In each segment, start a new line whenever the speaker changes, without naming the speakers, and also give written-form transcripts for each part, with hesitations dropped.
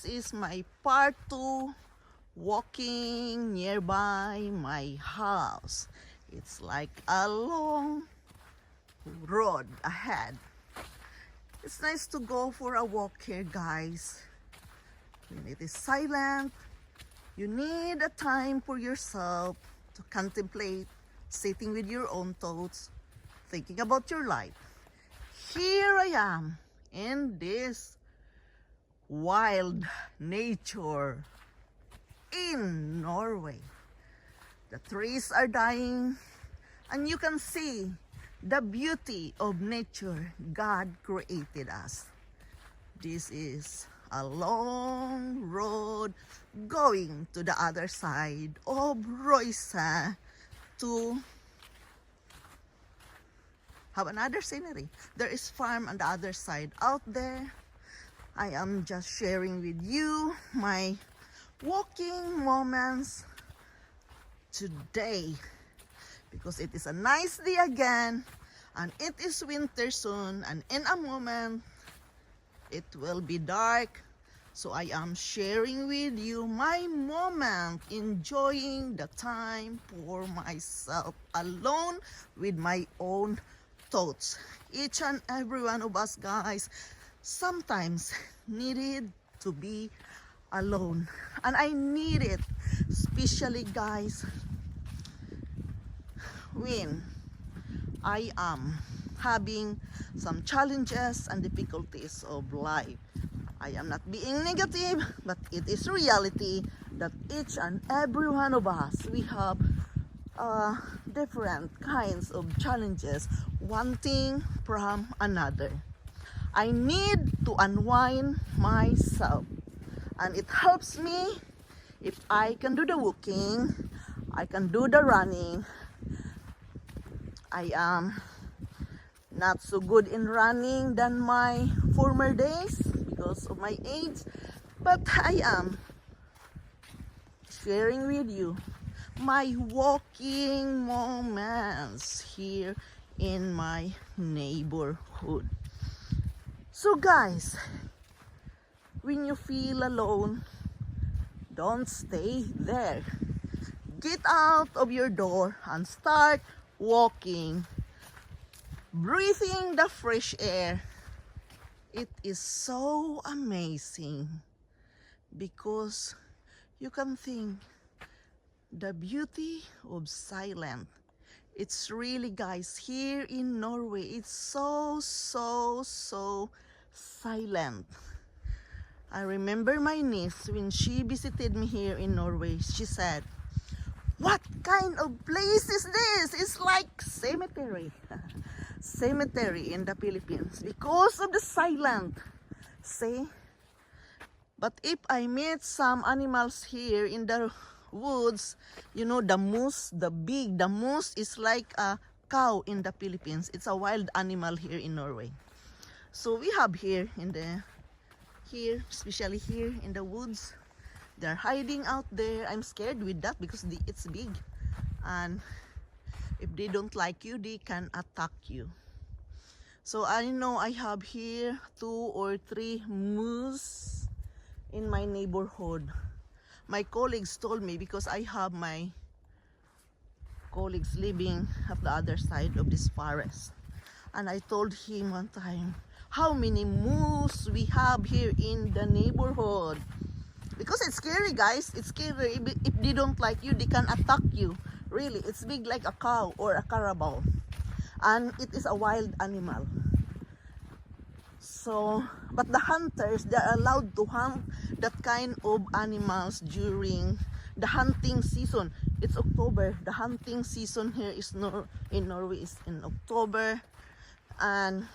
this is my part 2 walking nearby my house. It's like a long road ahead. It's nice to go for a walk here, guys. When it is silent, you need a time for yourself to contemplate, sitting with your own thoughts, thinking about your life. Here I am in this wild nature in Norway. The trees are dying and you can see the beauty of nature God created us. This is a long road going to the other side of Roisa to have another scenery. There is farm on the other side out there. I am just sharing with you my walking moments today because it is a nice day again and it is winter soon, and in a moment it will be dark. So I am sharing with you my moment, enjoying the time for myself alone with my own thoughts. Each and every one of us, guys, sometimes needed to be alone, and I need it, especially, guys, when I am having some challenges and difficulties of life. I am not being negative, but it is reality that each and every one of us, we have different kinds of challenges, one thing from another. I need to unwind myself, and it helps me if I can do the walking, I can do the running. I am not so good in running than my former days because of my age, but I am sharing with you my walking moments here in my neighborhood. So, guys, when you feel alone, don't stay there. Get out of your door and start walking, breathing the fresh air. It is so amazing because you can think the beauty of silence. It's really, guys, here in Norway, it's so silent. I remember my niece, when she visited me here in Norway, she said, "What kind of place is this? It's like cemetery." Cemetery in the Philippines because of the silence. See? But if I meet some animals here in the woods, you know, the moose, the moose is like a cow in the Philippines. It's a wild animal here in Norway. So we have here especially here in the woods, they're hiding out there. I'm scared with that because it's big, and if they don't like you, they can attack you. So I know I have here 2 or 3 moose in my neighborhood. My colleagues told me, because I have my colleagues living at the other side of this forest, and I told him one time how many moose we have here in the neighborhood, because it's scary, guys. It's scary. If they don't like you, they can attack you. Really, it's big like a cow or a carabao, and it is a wild animal. So, but the hunters, they're allowed to hunt that kind of animals during the hunting season. It's October. The hunting season here is in Norway is in October, and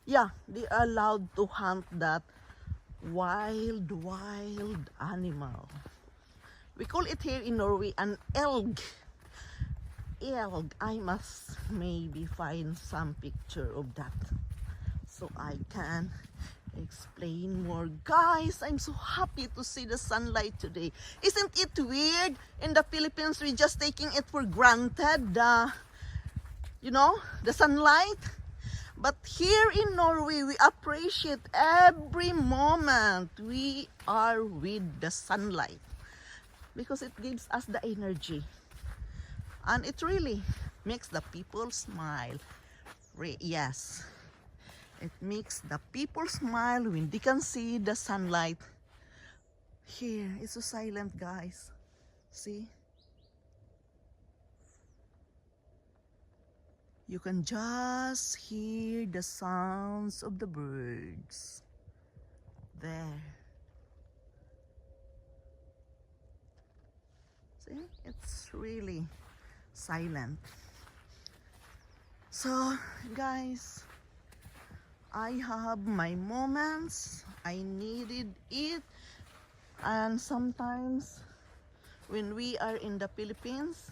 yeah, they are allowed to hunt that wild animal. We call it here in Norway an elg. I must maybe find some picture of that so I can explain more. Guys, I'm so happy to see the sunlight today. Isn't it weird? In the Philippines, we're just taking it for granted, the sunlight. But here in Norway, we appreciate every moment we are with the sunlight because it gives us the energy. And it really makes the people smile. Yes, it makes the people smile when they can see the sunlight. Here, it's so silent, guys. See? You can just hear the sounds of the birds. There. See? It's really silent. So, guys, I have my moments. I needed it. And sometimes when we are in the Philippines,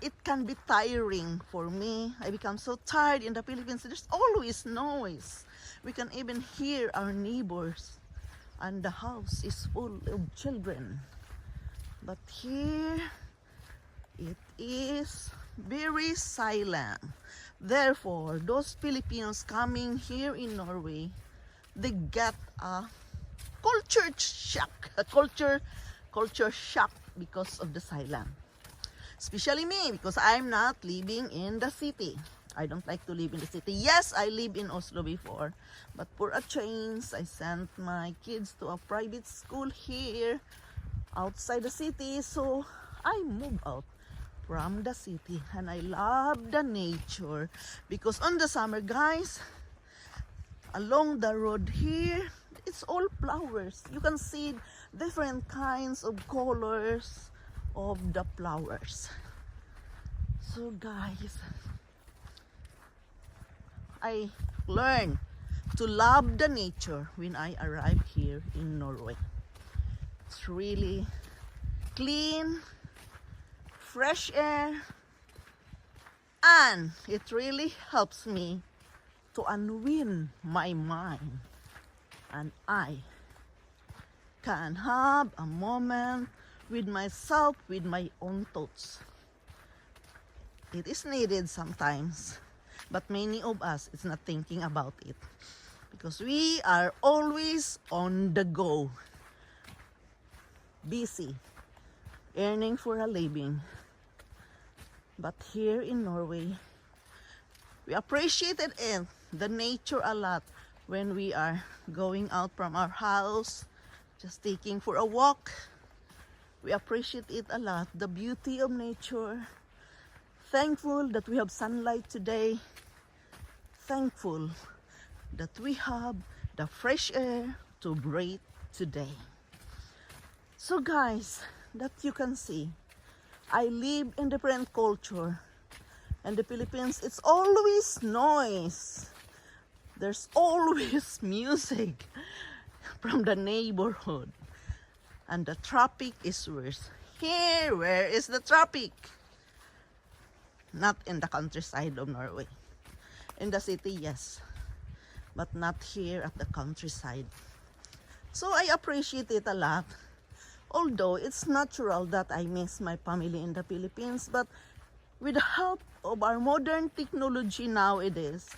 it can be tiring for me. I become so tired in the Philippines. There's always noise. We can even hear our neighbors. And the house is full of children. But here, it is very silent. Therefore, those Filipinos coming here in Norway, they get a culture shock. A culture shock because of the silence. Especially me, because I'm not living in the city. I don't like to live in the city. Yes, I live in Oslo before, but for a change, I sent my kids to a private school here outside the city. So I moved out from the city, and I love the nature because on the summer, guys, along the road here, it's all flowers. You can see different kinds of colors of the flowers. So guys, I learned to love the nature when I arrived here in Norway. It's really clean, fresh air, and it really helps me to unwind my mind, and I can have a moment with myself, with my own thoughts. It is needed sometimes, but many of us is not thinking about it because we are always on the go, busy, earning for a living. But here in Norway, we appreciated it, the nature a lot when we are going out from our house, just taking for a walk. We appreciate it a lot, the beauty of nature. Thankful that we have sunlight today. Thankful that we have the fresh air to breathe today. So guys, that you can see, I live in different culture. And the Philippines, it's always noise. There's always music from the neighborhood. And the traffic is worse. Here, where is the traffic? Not in the countryside of Norway. In the city, yes. But not here at the countryside. So I appreciate it a lot. Although it's natural that I miss my family in the Philippines, but with the help of our modern technology nowadays,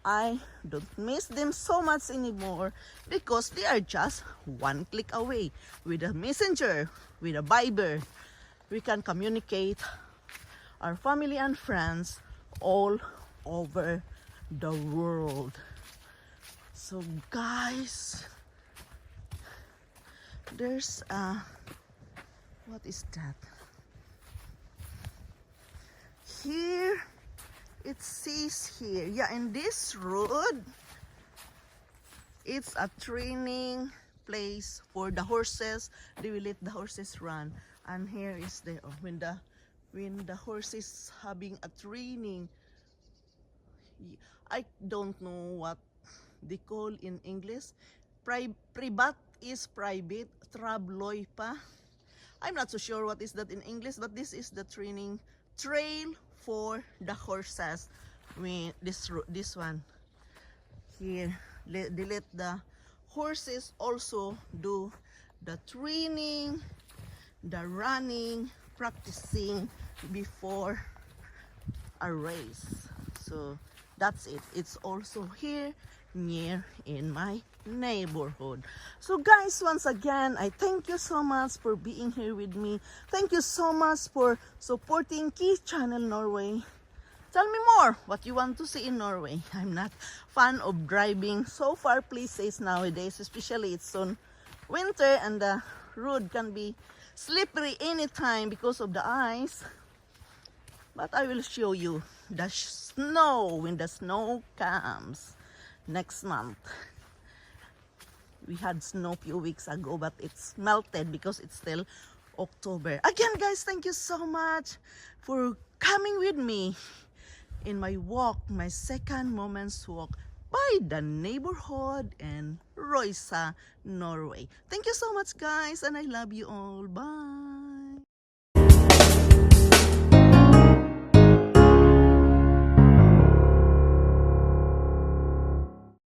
I don't miss them so much anymore because they are just one click away. With a messenger, with a Viber, we can communicate our family and friends all over the world. So guys, there's what is that? Here, it says here, yeah, in this road, it's a training place for the horses. They will let the horses run. And here is the, when the horses having a training, I don't know what they call in English. Privat is private, trabloy pa. I'm not so sure what is that in English, but this is the training trail for the horses. This one here, they let the horses also do the training, the running, practicing before a race. So that's it. It's also here near in my neighborhood. So guys, once again, I thank you so much for being here with me. Thank you so much for supporting Key Channel Norway. Tell me more what you want to see in Norway. I'm not fan of driving so far places nowadays, especially it's on winter and the road can be slippery anytime because of the ice. But I will show you the snow when the snow comes next month. We had snow a few weeks ago, but it's melted because it's still October. Again, guys, thank you so much for coming with me in my walk, my second moments walk by the neighborhood in Roisa, Norway. Thank you so much, guys, and I love you all. Bye.